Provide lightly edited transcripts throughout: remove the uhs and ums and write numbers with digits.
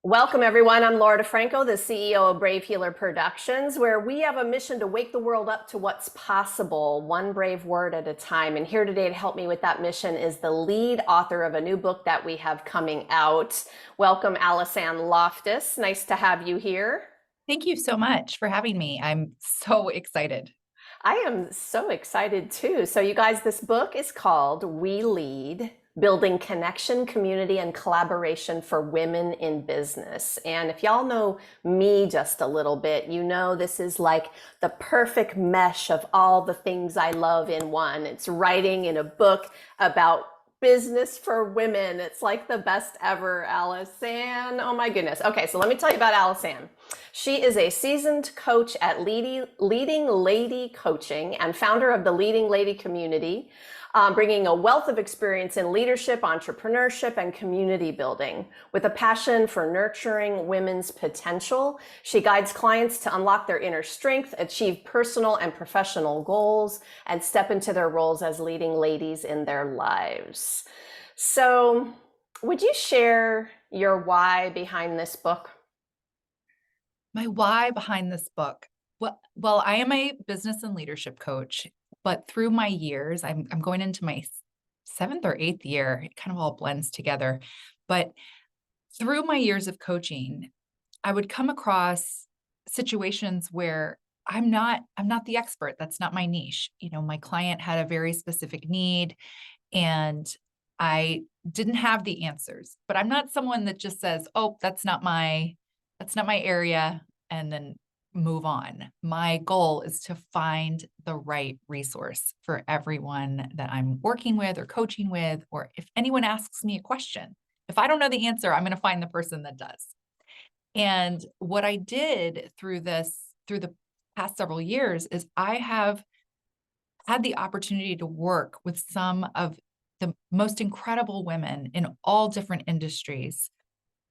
Welcome, everyone. I'm Laura DeFranco, the CEO of Brave Healer Productions, where we have a mission to wake the world up to what's possible, one brave word at a time. And here today to help me with that mission is the lead author of a new book that we have coming out. Welcome, AliceAnne Loftus. Nice to have you here. Thank you so much for having me. I'm so excited. I am so excited too. So, you guys, this book is called We Lead, Building Connection, Community, and Collaboration for Women in Business. And if y'all know me just a little bit, you know this is like the perfect mesh of all the things I love in one. It's writing in a book about business for women. It's like the best ever, AliceAnne. Oh my goodness. Okay, so let me tell you about AliceAnne. She is a seasoned coach at Leading Lady Coaching and founder of the Leading Lady community, bringing a wealth of experience in leadership, entrepreneurship, and community building. With a passion for nurturing women's potential, she guides clients to unlock their inner strength, achieve personal and professional goals, and step into their roles as leading ladies in their lives. So, would you share your why behind this book? My why behind this book. Well, I am a business and leadership coach, but through my years, I'm going into my seventh or eighth year. It kind of all blends together. But through my years of coaching, I would come across situations where I'm not the expert. That's not my niche. My client had a very specific need and I didn't have the answers. But I'm not someone that just says, "Oh, that's not my area," and then move on. My goal is to find the right resource for everyone that I'm working with or coaching with, or if anyone asks me a question. If I don't know the answer, I'm going to find the person that does. And what I did through the past several years, is I have had the opportunity to work with some of the most incredible women in all different industries.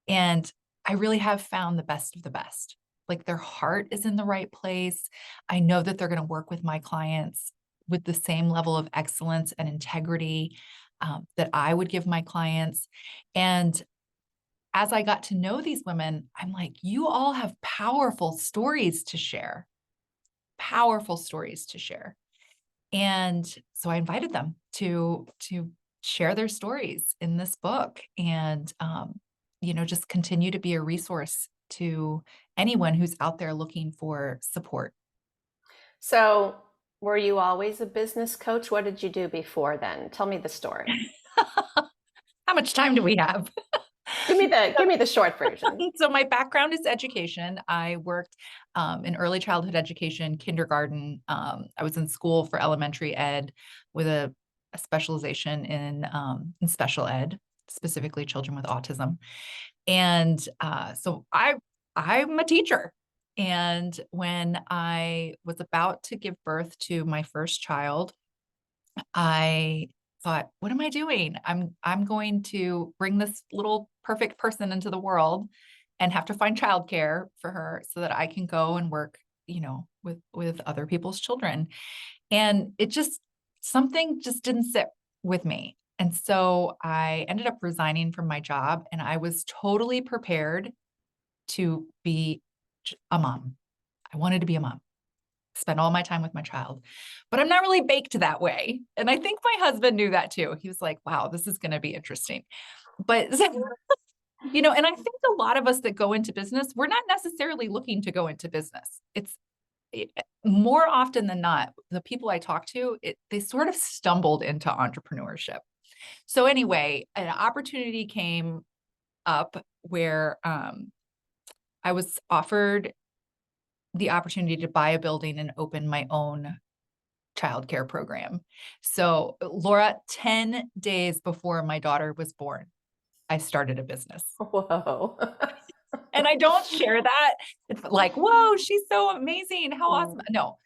And I really have found the best of the best. Like their heart is in the right place. I know that they're going to work with my clients with the same level of excellence and integrity that I would give my clients. And as I got to know these women, I'm like, you all have powerful stories to share, powerful stories to share. And so I invited them to share their stories in this book and just continue to be a resource to anyone who's out there looking for support. So, were you always a business coach? What did you do before then? Tell me the story. How much time do we have? Give me the short version. So my background is education. I worked in early childhood education, kindergarten. I was in school for elementary ed with a specialization in special ed, specifically children with autism. And so I'm a teacher. And when I was about to give birth to my first child, I thought, what am I doing? I'm going to bring this little perfect person into the world and have to find childcare for her so that I can go and work, with other people's children. And something just didn't sit with me. And so I ended up resigning from my job and I was totally prepared to be a mom. I wanted to be a mom, spend all my time with my child. But I'm not really baked that way. And I think my husband knew that too. He was like, wow, this is going to be interesting. But, and I think a lot of us that go into business, we're not necessarily looking to go into business. More often than not, the people I talk to, they sort of stumbled into entrepreneurship. So anyway, an opportunity came up where I was offered the opportunity to buy a building and open my own childcare program. So, Laura, 10 days before my daughter was born, I started a business. Whoa. And I don't share that. It's like, whoa, she's so amazing. How awesome. No,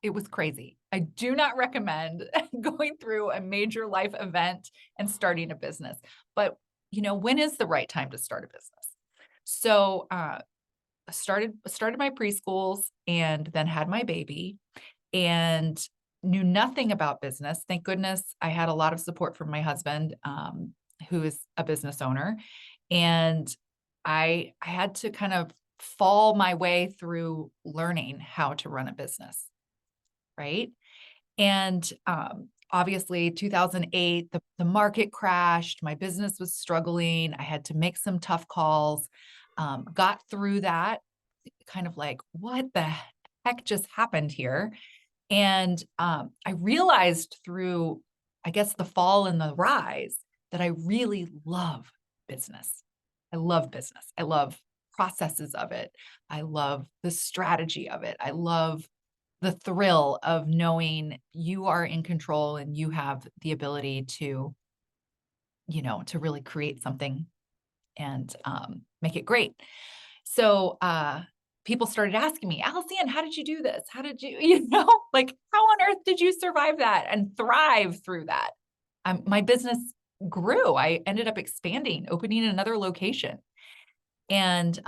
it was crazy. I do not recommend going through a major life event and starting a business. But, when is the right time to start a business? So, started my preschools and then had my baby and knew nothing about business. Thank goodness I had a lot of support from my husband, who is a business owner. And I had to kind of fall my way through learning how to run a business, right? And obviously, 2008, the market crashed. My business was struggling. I had to make some tough calls. Got through that, kind of like, what the heck just happened here? And I realized through, I guess, the fall and the rise that I really love business. I love business. I love processes of it. I love the strategy of it. I love the thrill of knowing you are in control and you have the ability to, to really create something and make it great. So people started asking me, AliceAnne, how did you do this? How did you, like, how on earth did you survive that and thrive through that? My business grew. I ended up expanding, opening another location. And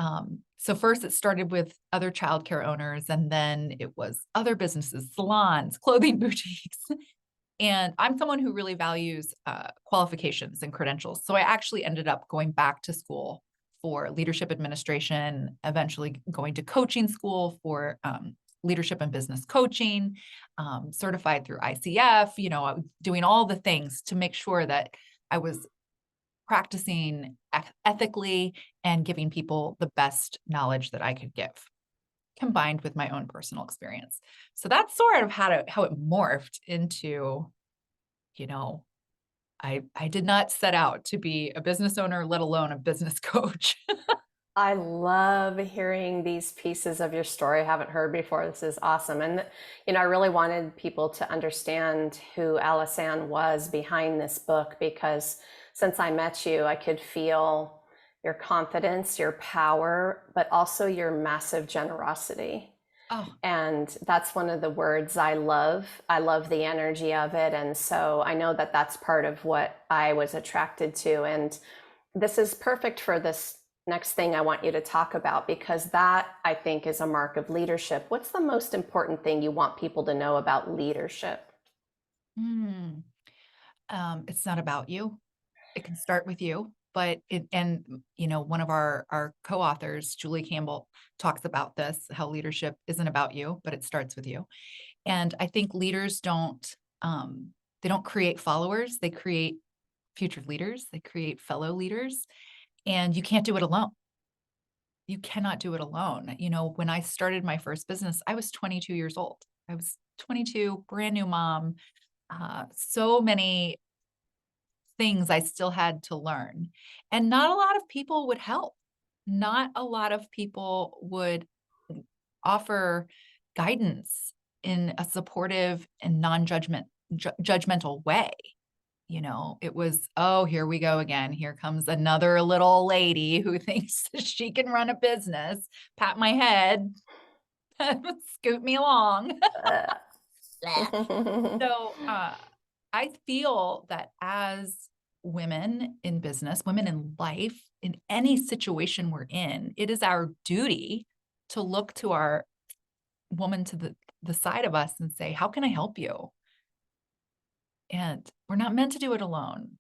so first it started with other childcare owners, and then it was other businesses, salons, clothing boutiques. And I'm someone who really values qualifications and credentials. So I actually ended up going back to school for leadership administration, eventually going to coaching school for leadership and business coaching, certified through ICF, doing all the things to make sure that I was practicing ethically and giving people the best knowledge that I could give, combined with my own personal experience. So that's sort of how it morphed into, you know, I did not set out to be a business owner, let alone a business coach. I love hearing these pieces of your story I haven't heard before. This is awesome. And, I really wanted people to understand who AliceAnne was behind this book, because since I met you, I could feel your confidence, your power, but also your massive generosity. Oh, And that's one of the words I love. I love the energy of it. And so I know that that's part of what I was attracted to. And this is perfect for this next thing I want you to talk about, because that, I think, is a mark of leadership. What's the most important thing you want people to know about leadership? mm, it's not about you. It can start with you, but one of our co-authors, Julie Campbell, talks about this, how leadership isn't about you, but it starts with you. And I think leaders they don't create followers, they create future leaders, they create fellow leaders, and you can't do it alone. You cannot do it alone. When I started my first business, I was 22 years old. I was 22, brand new mom, so many things I still had to learn. And not a lot of people would help. Not a lot of people would offer guidance in a supportive and non-judgmental way. It was, oh, here we go again. Here comes another little lady who thinks she can run a business, pat my head, scoot me along. So I feel that as women in business, women in life, in any situation we're in, it is our duty to look to our woman to the side of us and say, how can I help you? And we're not meant to do it alone.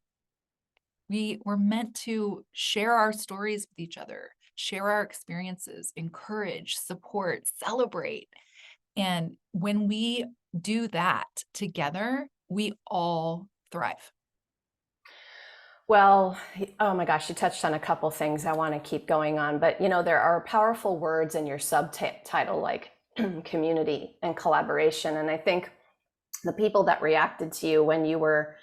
We're meant to share our stories with each other, share our experiences, encourage, support, celebrate. And when we do that together, we all thrive. Well, oh my gosh, you touched on a couple things I want to keep going on, but there are powerful words in your subtitle like community and collaboration. And I think the people that reacted to you when you were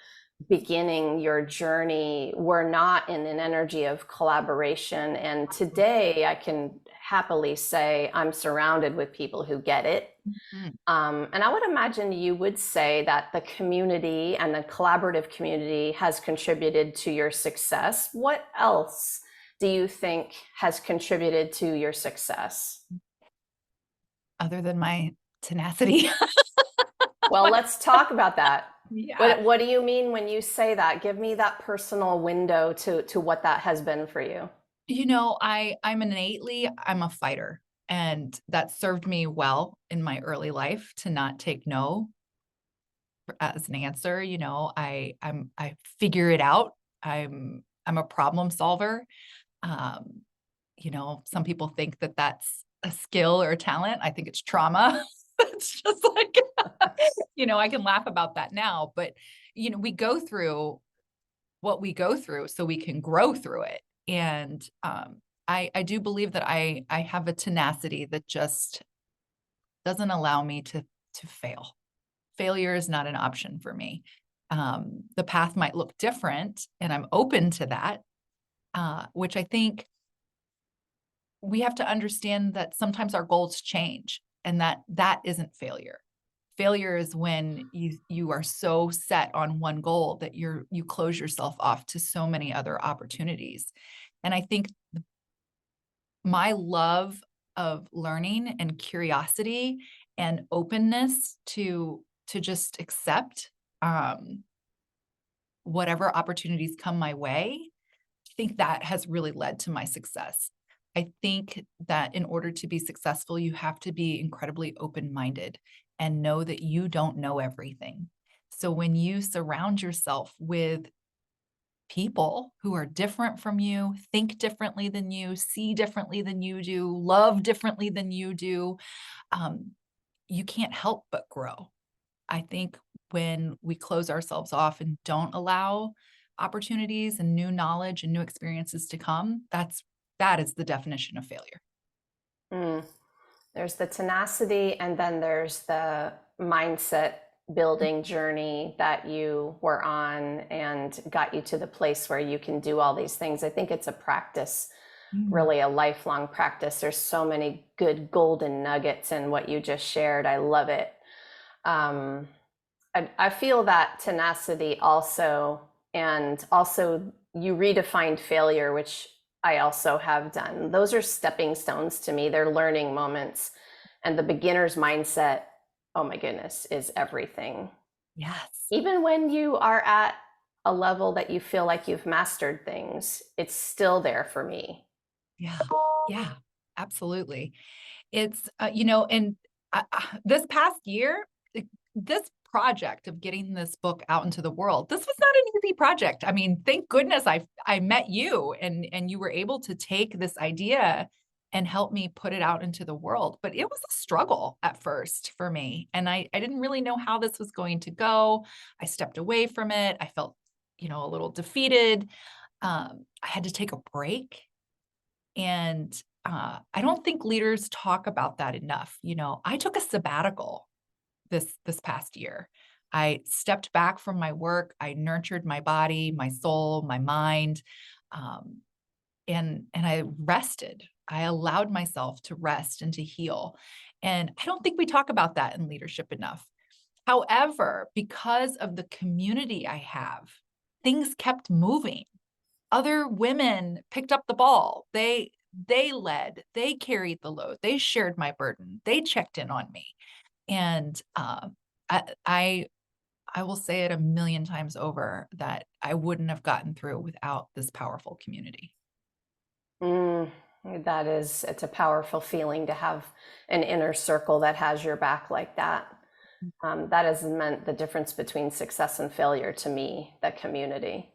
beginning your journey were not in an energy of collaboration. And today I can happily say I'm surrounded with people who get it. Mhm. And I would imagine you would say that the community and the collaborative community has contributed to your success. What else do you think has contributed to your success? Other than my tenacity. Well, let's talk about that. Yeah. What do you mean when you say that? Give me that personal window to what that has been for you. I'm a fighter, and that served me well in my early life to not take no as an answer. I figure it out. I'm a problem solver. Um, some people think that that's a skill or a talent. I think it's trauma. It's just like, I can laugh about that now, but, we go through what we go through so we can grow through it. And I do believe that I have a tenacity that just doesn't allow me to fail. Failure is not an option for me. The path might look different, and I'm open to that, which I think we have to understand that sometimes our goals change, and that isn't failure. Failure is when you are so set on one goal that you close yourself off to so many other opportunities. And I think my love of learning and curiosity and openness to just accept whatever opportunities come my way, I think that has really led to my success. I think that in order to be successful, you have to be incredibly open-minded and know that you don't know everything. So when you surround yourself with people who are different from you, think differently than you, see differently than you do, love differently than you do, um, you can't help but grow. I think when we close ourselves off and don't allow opportunities and new knowledge and new experiences to come, that is the definition of failure. Mm. There's the tenacity, and then there's the mindset building journey that you were on and got you to the place where you can do all these things. I think it's a practice, Mm. really a lifelong practice. There's so many good golden nuggets in what you just shared. I love it. Um, I feel that tenacity also, and also you redefined failure, which I also have done. Those are stepping stones to me. They're learning moments. And the beginner's mindset, oh my goodness, is everything. Yes. Even when you are at a level that you feel like you've mastered things, it's still there for me. Yeah. Yeah. Absolutely. It's, and this past year, this project of getting this book out into the world, this was not an easy project. I mean, thank goodness I met you and you were able to take this idea and help me put it out into the world. But it was a struggle at first for me. And I didn't really know how this was going to go. I stepped away from it. I felt, a little defeated. I had to take a break, and I don't think leaders talk about that enough. I took a sabbatical this past year. I stepped back from my work. I nurtured my body, my soul, my mind, um, and I rested. I allowed myself to rest and to heal. And I don't think we talk about that in leadership enough. However, because of the community I have, things kept moving. Other women picked up the ball. They led, they carried the load, they shared my burden, they checked in on me. And I, I I will say it a million times over that I wouldn't have gotten through without this powerful community. Mm, it's a powerful feeling to have an inner circle that has your back like that. That has meant the difference between success and failure to me, the community.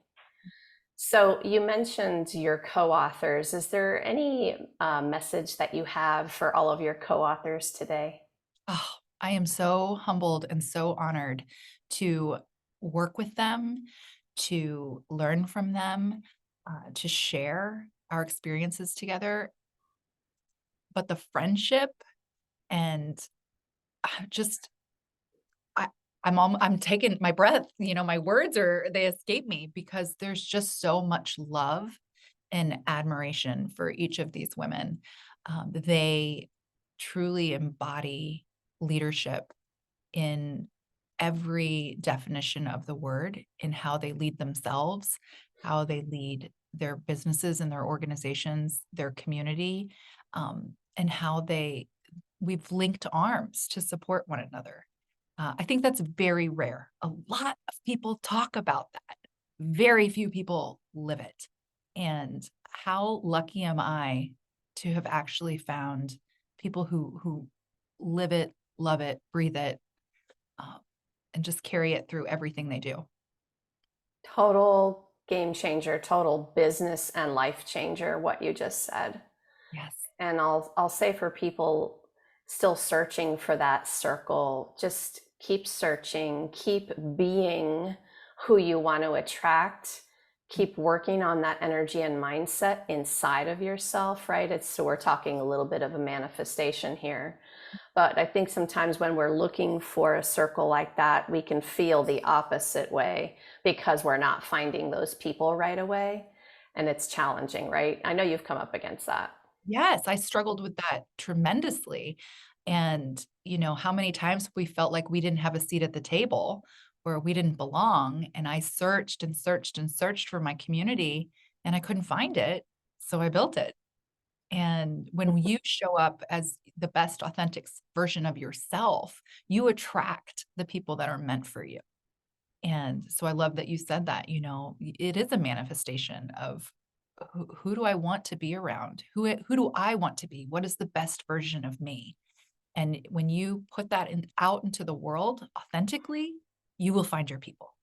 So you mentioned your co-authors. Is there any message that you have for all of your co-authors today? Oh, I am so humbled and so honored to work with them, to learn from them, to share our experiences together. But the friendship and just I I'm taking my breath, my words they escape me because there's just so much love and admiration for each of these women. They truly embody leadership in every definition of the word, in how they lead themselves, how they lead their businesses and their organizations, their community, and how we've linked arms to support one another. I think that's very rare. A lot of people talk about that. Very few people live it. And how lucky am I to have actually found people who live it, love it, breathe it, um, and just carry it through everything they do. Total game changer, total business and life changer, what you just said. Yes. And I'll say for people still searching for that circle, just keep searching, keep being who you want to attract, keep working on that energy and mindset inside of yourself, right? It's so we're talking a little bit of a manifestation here. But I think sometimes when we're looking for a circle like that, we can feel the opposite way because we're not finding those people right away. And it's challenging, right? I know you've come up against that. Yes, I struggled with that tremendously. And, how many times we felt like we didn't have a seat at the table or we didn't belong. And I searched and searched and searched for my community and I couldn't find it. So I built it. And when you show up as the best authentic version of yourself, you attract the people that are meant for you. And so I love that you said that, it is a manifestation of who do I want to be around? Who do I want to be? What is the best version of me? And when you put that out into the world authentically, you will find your people.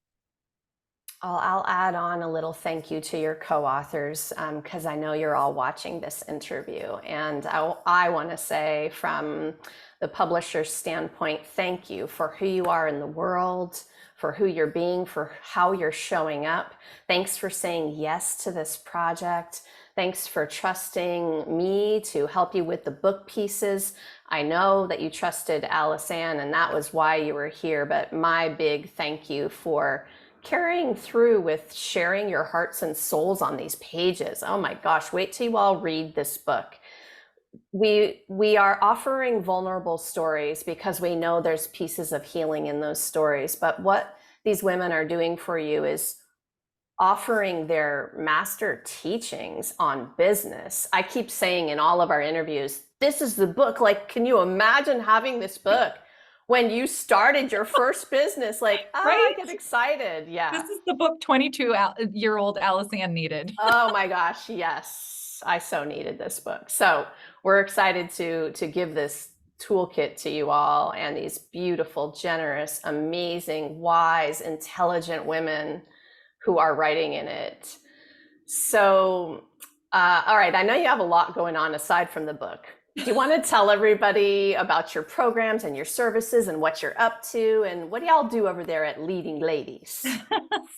I'll add on a little thank you to your co-authors because I know you're all watching this interview. And I want to say from the publisher's standpoint, thank you for who you are in the world, for who you're being, for how you're showing up. Thanks for saying yes to this project. Thanks for trusting me to help you with the book pieces. I know that you trusted AliceAnne and that was why you were here, but my big thank you for carrying through with sharing your hearts and souls on these pages. Oh my gosh, wait till you all read this book. We are offering vulnerable stories because we know there's pieces of healing in those stories, but what these women are doing for you is offering their master teachings on business. I keep saying in all of our interviews, this is the book. Like, can you imagine having this book when you started your first business? Like, I Right? get excited. This Yeah. is the book 22-year-old Alice-Anne needed. Oh my gosh, yes. I so needed this book. So we're excited to give this toolkit to you all and these beautiful, generous, amazing, wise, intelligent women who are writing in it. So, all right, I know you have a lot going on aside from the book. Do you want to tell everybody about your programs and your services and what you're up to and what do y'all do over there at Leading Ladies?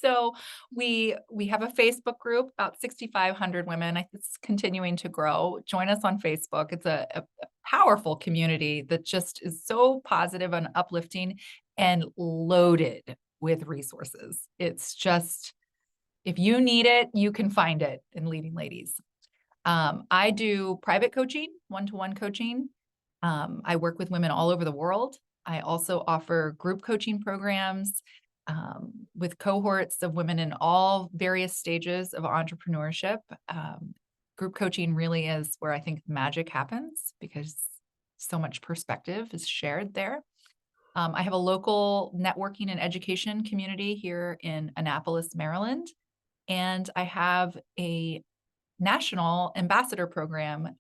So we have a Facebook group, about 6,500 women. It's continuing to grow. Join us on Facebook. It's a powerful community that just is so positive and uplifting and loaded with resources. It's just, if you need it, you can find it in Leading Ladies. I do private coaching, one-to-one coaching. I work with women all over the world. I also offer group coaching programs with cohorts of women in all various stages of entrepreneurship. Group coaching really is where I think magic happens because so much perspective is shared there. I have a local networking and education community here in Annapolis, Maryland. And I have a national ambassador program,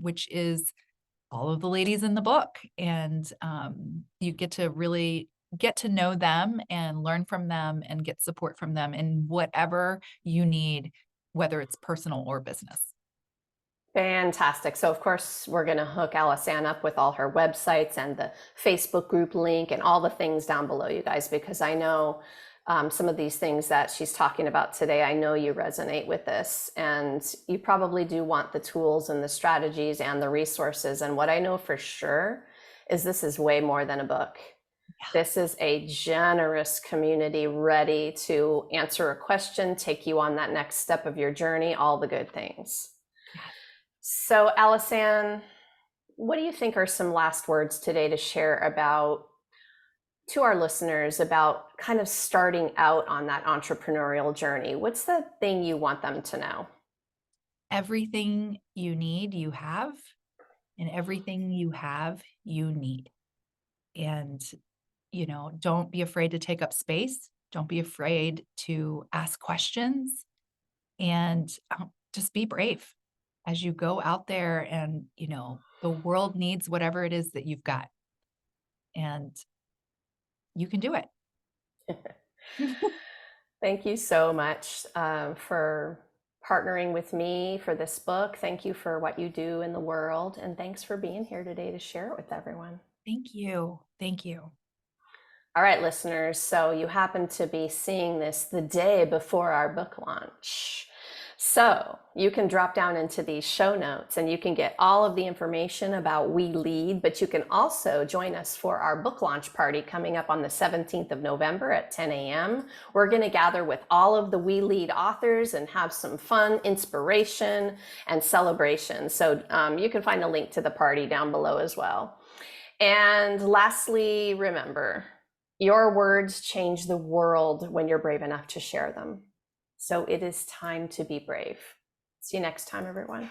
which is all of the ladies in the book. And you get to really get to know them and learn from them and get support from them in whatever you need, whether it's personal or business. Fantastic. So, of course, we're going to hook AliceAnne up with all her websites and the Facebook group link and all the things down below, you guys, because I know some of these things that she's talking about today, I know you resonate with this and you probably do want the tools and the strategies and the resources. And what I know for sure is this is way more than a book. This is a generous community ready to answer a question, take you on that next step of your journey, all the good things. So, AliceAnne, what do you think are some last words today to share about to our listeners about kind of starting out on that entrepreneurial journey? What's the thing you want them to know? Everything you need, you have, and everything you have, you need. And, don't be afraid to take up space. Don't be afraid to ask questions and just be brave as you go out there and, the world needs whatever it is that you've got and you can do it. Thank you so much for partnering with me for this book. Thank you for what you do in the world. And thanks for being here today to share it with everyone. Thank you. Thank you. All right, listeners. So you happen to be seeing this the day before our book launch. So you can drop down into these show notes and you can get all of the information about We Lead, but you can also join us for our book launch party coming up on the 17th of November at 10 a.m. We're going to gather with all of the We Lead authors and have some fun, inspiration, and celebration. So you can find a link to the party down below as well. And lastly, remember, your words change the world when you're brave enough to share them. So it is time to be brave. See you next time, everyone.